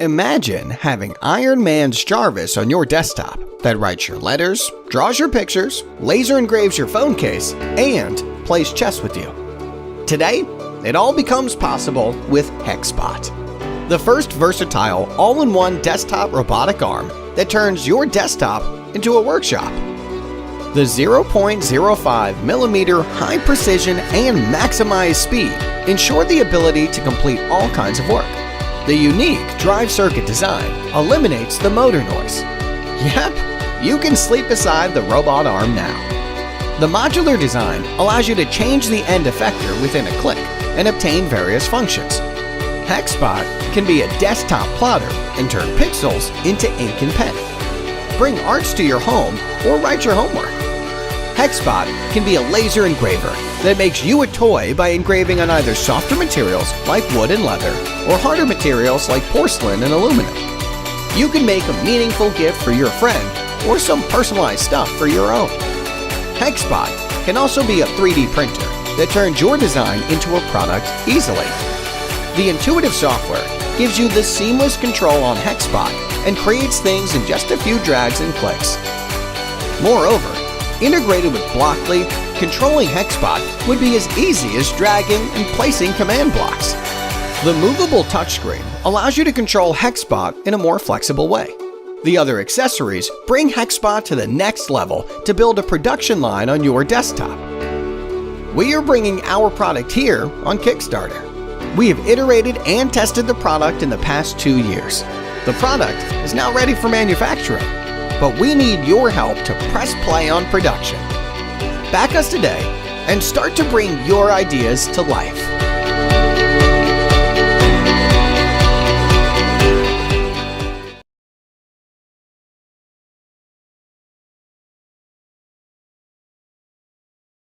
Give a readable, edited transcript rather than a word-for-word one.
Imagine having Iron Man's Jarvis on your desktop that writes your letters, draws your pictures, laser engraves your phone case, and plays chess with you. Today, it all becomes possible with Hexbot, the first versatile all-in-one desktop robotic arm that turns your desktop into a workshop. The 0.05mm high precision and maximized speed ensure the ability to complete all kinds of work. The unique drive circuit design eliminates the motor noise. Yep, you can sleep beside the robot arm now. The modular design allows you to change the end effector within a click and obtain various functions. Hexbot can be a desktop plotter and turn pixels into ink and pen. Bring arts to your home or write your homework. Hexbot can be a laser engraver that makes you a toy by engraving on either softer materials like wood and leather or harder materials like porcelain and aluminum. You can make a meaningful gift for your friend or some personalized stuff for your own. Hexbot can also be a 3D printer that turns your design into a product easily. The intuitive software gives you the seamless control on Hexbot and creates things in just a few drags and clicks. Moreover, integrated with Blockly, controlling Hexbot would be as easy as dragging and placing command blocks. The movable touchscreen allows you to control Hexbot in a more flexible way. The other accessories bring Hexbot to the next level to build a production line on your desktop. We are bringing our product here on Kickstarter. We have iterated and tested the product in the past 2 years. The product is now ready for manufacturing, but we need your help to press play on production. Back us today and start to bring your ideas to life.